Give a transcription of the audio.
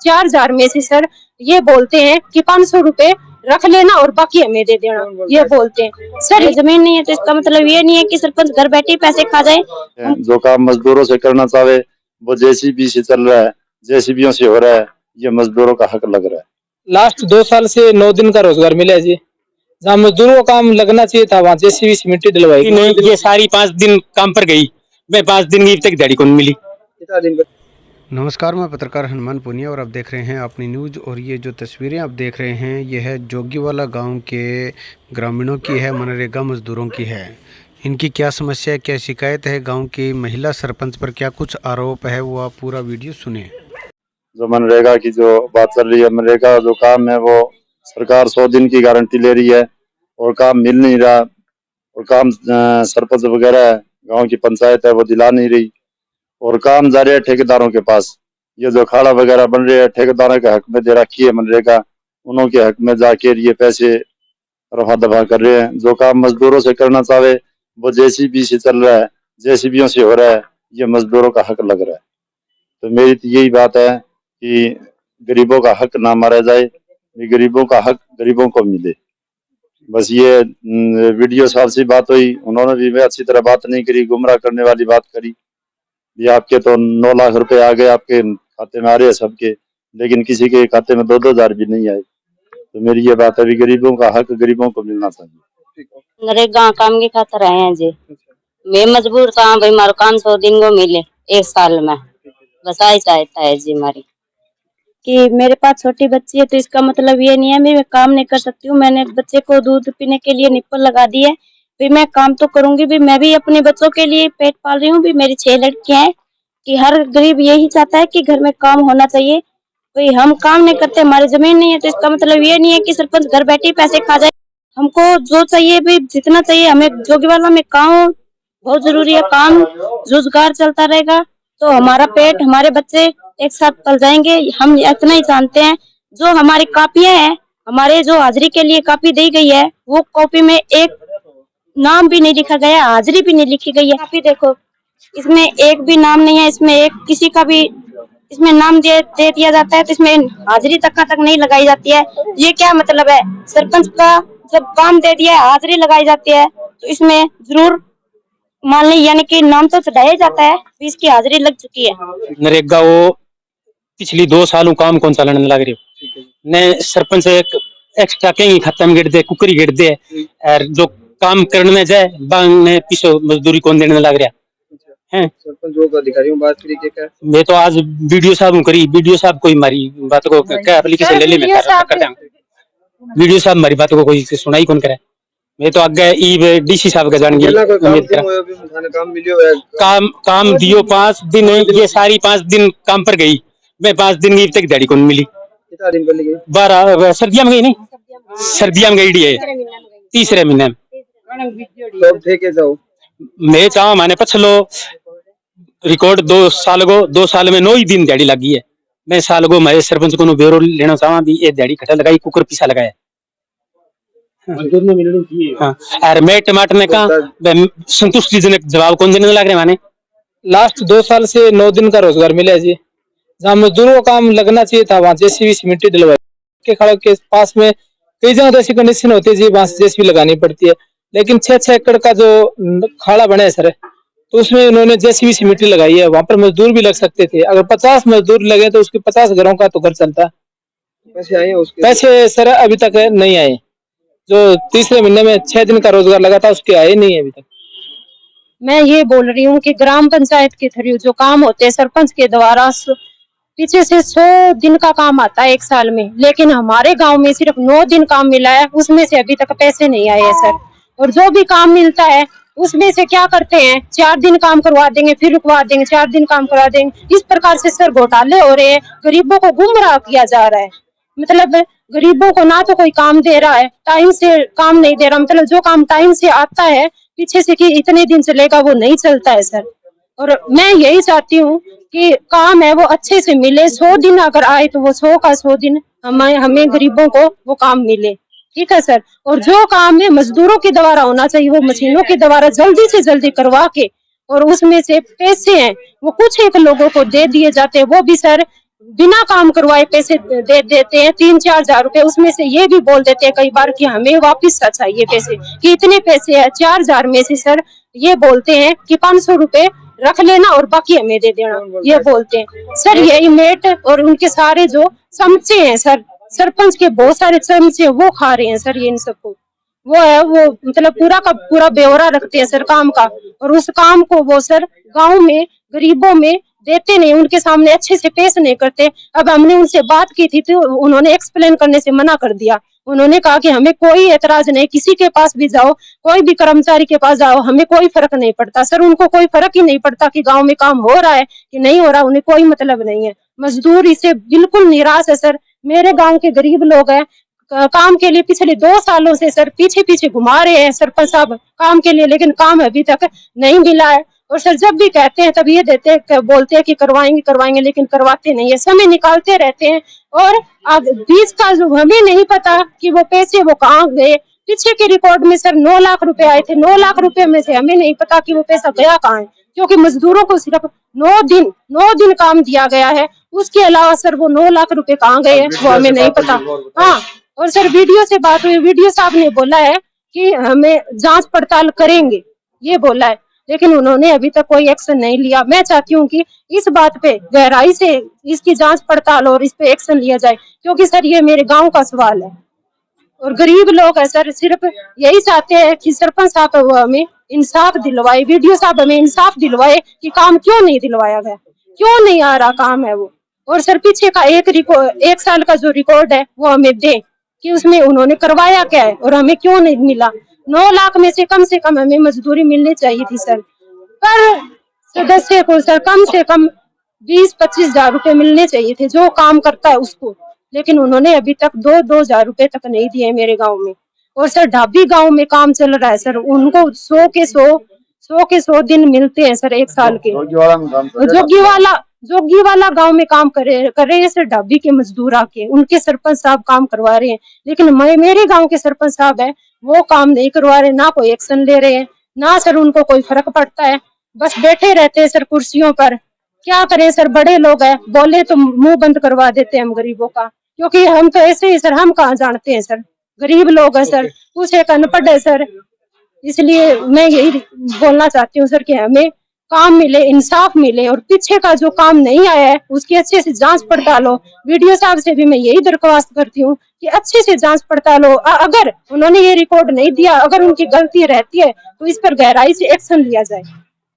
4,000 में से सर ये बोलते हैं कि 500 रुपए रख लेना और बाकी हमें दे देना, ये बोलते हैं। सर जमीन नहीं है तो इसका मतलब ये नहीं है कि सरपंच घर बैठे पैसे खा जाए। जो काम मजदूरों से करना चाहे वो जेसीबी से चल रहा है, जेसीबीओं से हो रहा है, ये मजदूरों का हक लग रहा है। लास्ट 2 साल से 9 दिन का रोजगार मिला है जी। जहाँ मजदूरों का काम लगना चाहिए था वहाँ जेसीबी से मिट्टी डलवाई नहीं, ये सारी 5 दिन काम पर गई, मैं 5 दिन की तक दिहाड़ी को नहीं मिली। नमस्कार, मैं पत्रकार हनुमान पुनिया और आप देख रहे हैं अपनी न्यूज़। और ये जो तस्वीरें आप देख रहे हैं ये है जोगीवाला गांव के ग्रामीणों की है, मनरेगा मजदूरों की है। इनकी क्या समस्या है, क्या शिकायत है, गांव की महिला सरपंच पर क्या कुछ आरोप है, वो आप पूरा वीडियो सुने। जो मनरेगा की जो बात चल रही है, मनरेगा जो काम है वो सरकार 100 दिन की गारंटी ले रही है और काम मिल नहीं रहा, और काम सरपंच वगैरह गांव की पंचायत है वो दिला नहीं रही, और काम जा रहे हैं ठेकेदारों के पास। ये जो खाड़ा वगैरह बन रहे हैं ठेकेदारों के हक में दे रखी है मनरेगा, उन्हों के हक में जाके ये पैसे रफा दफा कर रहे हैं। जो काम मजदूरों से करना चाहे वो जेसीबी से चल रहा है, जेसीबीओं से हो रहा है, ये मजदूरों का हक लग रहा है। तो मेरी तो यही बात है कि गरीबों का हक ना मारा जाए, गरीबों का हक गरीबों को मिले। बस ये वीडियो साहब से बात हुई, उन्होंने भी अच्छी तरह बात नहीं करी, गुमराह करने वाली बात करी। ये आपके तो 9 लाख रुपए आ गए, आपके खाते में आ रहे हैं सबके, लेकिन किसी के खाते में 2-2 हजार भी नहीं आए। तो मेरी ये बात है भी गरीबों का हक गरीबों को मिलना चाहिए। नरेगा काम की खातर आए हैं जी। मैं मजबूर था भाई, मारो काम 100 दिन को मिले 1 साल में, बस आई चाहता है जी हमारी कि मेरे पास छोटी बच्ची है तो इसका मतलब ये नहीं है मैं काम नहीं कर सकती हूँ। मैंने बच्चे को दूध पीने के लिए निप्पल लगा दी है, फिर मैं काम तो करूंगी भी, मैं भी अपने बच्चों के लिए पेट पाल रही हूँ भी। मेरी 6 लड़कियां हैं कि हर गरीब यही चाहता है कि घर में काम होना चाहिए। भाई हम काम नहीं करते, हमारी जमीन नहीं है तो इसका मतलब ये नहीं है कि सरपंच घर बैठे पैसे खा जाए। हमको जो चाहिए भी जितना चाहिए, हमें जोगीवाला में काम बहुत जरूरी है। काम रोजगार चलता रहेगा तो हमारा पेट, हमारे बच्चे एक साथ पल जाएंगे। हम इतना ही जानते हैं। जो हमारी कापियां हैं, हमारे जो हाजिरी के लिए कापी दी गई है, वो कॉपी में एक नाम भी नहीं लिखा गया, हाजिरी भी नहीं लिखी गई है। कापी देखो, इसमें एक भी नाम नहीं है, इसमें एक किसी का भी इसमें नाम दे दिया जाता है तो इसमें हाजिरी तक नहीं लगाई जाती है। ये क्या मतलब है? सरपंच का जब काम दे दिया है, हाजिरी लगाई जाती है तो इसमें जरूर मान ली, यानी कि नाम तो चढ़ाया जाता है, इसकी हाजिरी लग चुकी है। नरेगा वो पिछली 2 सालों काम कौन सा लड़ने लग रही हो ने सरपंच एक एक्स्ट्रा कहीं खाता में गिर दे, कुकरी गिर दे, और जो काम करने में जाए बांग ने पीछे मजदूरी कौन देने लग रहा है। सरपंच अधिकारियों बात करी क्या? मैं तो आज वीडियो साहब करी, वीडियो साहब कोई हमारी बात को क्या एप्लीकेशन ले ले मैं कर देंगे। वीडियो साहब हमारी बात को कोई सुनाई कौन करे। मैं तो आगे ई डीसी साहब का जान गया काम दियो 5 दिन, ये सारी 5 दिन काम पर गई, मैं 5 दिन की तक दिहाड़ी को नहीं मिली। 12 सर्दियां में गई, नहीं सर्दियां में गई है, तीसरे महीने में। मैं चाहूँ मैंने पछलो रिकॉर्ड 2 साल में 9 ही दिन दिहाड़ी लगी है। मैं साल को मैं सरपंच को ब्यूरो लेना चाहूँ भी, ये दिहाड़ी खटा लगाई, कुकर पीछा लगाया। हाँ, और मैं टमाटर ने कहा संतुष्टिजनक जवाब कौन देने लग रहे माने। लास्ट 2 साल से 9 दिन का रोजगार मिला है जी। जहाँ मजदूरों का काम लगना चाहिए था वहाँ जेसीबी से मिट्टी डलवाई के खड़े के पास में कई जगह ऐसी कंडीशन होती है जी, वहाँ जेसीबी लगानी पड़ती है। लेकिन 6-6 एकड़ का जो खाड़ा बना है सर, तो उसमें उन्होंने जेसीबी से मिट्टी लगाई है। वहाँ पर मजदूर भी लग सकते थे, अगर 50 मजदूर लगे तो उसके 50 घरों का तो घर चलता। पैसे आए उसके? पैसे सर अभी तक नहीं आए। जो तीसरे महीने में 6 दिन का रोजगार लगा था उसके आए नहीं है अभी तक। मैं ये बोल रही हूँ कि ग्राम पंचायत के थ्रू जो काम होते हैं सरपंच के द्वारा, पीछे से 100 दिन का काम आता है 1 साल में, लेकिन हमारे गांव में सिर्फ 9 दिन काम मिला है, उसमें से अभी तक पैसे नहीं आए हैं सर। और जो भी काम मिलता है उसमें से क्या करते हैं, 4 दिन काम करवा देंगे फिर रुकवा देंगे, 4 दिन काम करवा देंगे। इस प्रकार से सर घोटाले हो रहे हैं, गरीबों को गुमराह किया जा रहा है। मतलब गरीबों को ना तो कोई काम दे रहा है, टाइम से काम नहीं दे रहा। मतलब जो काम टाइम से आता है पीछे से कि इतने दिन चलेगा वो नहीं चलता है सर। और मैं यही चाहती हूँ कि काम है वो अच्छे से मिले। 100 दिन अगर आए तो वो 100 का 100 दिन हमें गरीबों को वो काम मिले, ठीक है सर। और जो काम है मजदूरों के द्वारा होना चाहिए, वो मशीनों के द्वारा जल्दी से जल्दी करवा के, और उसमें से पैसे हैं वो कुछ एक लोगों को दे दिए जाते हैं, वो भी सर बिना काम करवाए पैसे दे देते हैं 3-4 हजार रुपए। उसमें से ये भी बोल देते हैं कई बार कि हमें वापस चाहिए पैसे, कि इतने पैसे है 4,000 में से सर ये बोलते हैं कि 500 रुपए रख लेना और बाकी हमें दे देना, ये बोलते हैं सर। यही मेट और उनके सारे जो चमचे हैं सर, सरपंच के बहुत सारे चमचे वो खा रहे हैं सर ये इन सबको। वो है वो मतलब पूरा का पूरा ब्यौरा रखते हैं सर काम का, और उस काम को वो सर गांव में गरीबों में देते नहीं, उनके सामने अच्छे से पेश नहीं करते। अब हमने उनसे बात की थी तो उन्होंने एक्सप्लेन करने से मना कर दिया। उन्होंने कहा कि हमें कोई एतराज नहीं, किसी के पास भी जाओ, कोई भी कर्मचारी के पास जाओ, हमें कोई फर्क नहीं पड़ता। सर उनको कोई फर्क ही नहीं पड़ता कि गांव में काम हो रहा है कि नहीं हो रहा, उन्हें कोई मतलब नहीं है। मजदूर इससे बिल्कुल निराश है सर। मेरे गाँव के गरीब लोग हैं, काम के लिए पिछले 2 सालों से सर पीछे पीछे घुमा रहे हैं सरपंच साहब काम के लिए, लेकिन काम अभी तक नहीं मिला है। और सर जब भी कहते हैं तब ये बोलते हैं कि करवाएंगे करवाएंगे, लेकिन करवाते नहीं है, समय निकालते रहते हैं। और अब बीच का जो हमें नहीं पता कि वो पैसे वो कहाँ गए। पीछे के रिकॉर्ड में सर 9 लाख रुपए आए थे, 9 लाख रुपए में से हमें नहीं पता कि वो पैसा गया कहाँ है, क्योंकि मजदूरों को सिर्फ 9 दिन काम दिया गया है। उसके अलावा सर वो 9 लाख रुपए कहाँ गए वो हमें नहीं पता। हाँ, और सर वीडियो से बात हुई, वीडियो साहब ने बोला है कि हमें जांच पड़ताल करेंगे, ये बोला है, लेकिन उन्होंने अभी तक कोई एक्शन नहीं लिया। मैं चाहती हूँ कि इस बात पे गहराई से इसकी जांच पड़ताल और इस पे एक्शन लिया जाए, क्योंकि सर ये मेरे गांव का सवाल है और गरीब लोग है सर। सिर्फ यही चाहते हैं कि सरपंच साहब वो हमें इंसाफ दिलवाए, वीडियो साहब हमें इंसाफ दिलवाए कि काम क्यों नहीं दिलवाया गया, क्यों नहीं आ रहा काम है वो। और सर पीछे का एक साल का जो रिकॉर्ड है वो हमें दे कि उसमें उन्होंने करवाया क्या है और हमें क्यों नहीं मिला। 9 लाख में से कम हमें मजदूरी मिलनी चाहिए थी सर, पर सदस्य को सर कम से कम 20-25 हजार रुपए मिलने चाहिए थे जो काम करता है उसको, लेकिन उन्होंने अभी तक 2-2 हजार रुपए तक नहीं दिए मेरे गांव में। और सर ढाबी गांव में काम चल रहा है सर, उनको 100 के 100 दिन मिलते हैं सर एक साल के। जोगी वाला गांव में काम कर रहे हैं सर ढाबी के मजदूर आके, उनके सरपंच साहब काम करवा रहे हैं, लेकिन मेरे गांव के सरपंच साहब है वो काम नहीं करवा रहे, ना कोई एक्शन ले रहे हैं, ना सर उनको कोई फर्क पड़ता है, बस बैठे रहते हैं सर कुर्सियों पर। क्या करें सर, बड़े लोग हैं, बोले तो मुंह बंद करवा देते हैं हम गरीबों का, क्योंकि हम तो ऐसे ही सर, हम कहाँ जानते हैं सर, गरीब लोग हैं सर, कुछ एक अनपढ़ है सर। इसलिए मैं यही बोलना चाहती हूँ सर कि हमें काम मिले, इंसाफ मिले, और पीछे का जो काम नहीं आया है उसकी अच्छे से जांच पड़ताल हो। वीडियो साहब से भी मैं यही दरख्वास्त करती हूँ कि अच्छे से जांच पड़ताल हो। अगर उन्होंने ये रिकॉर्ड नहीं दिया, अगर उनकी गलती रहती है तो इस पर गहराई से एक्शन लिया जाए।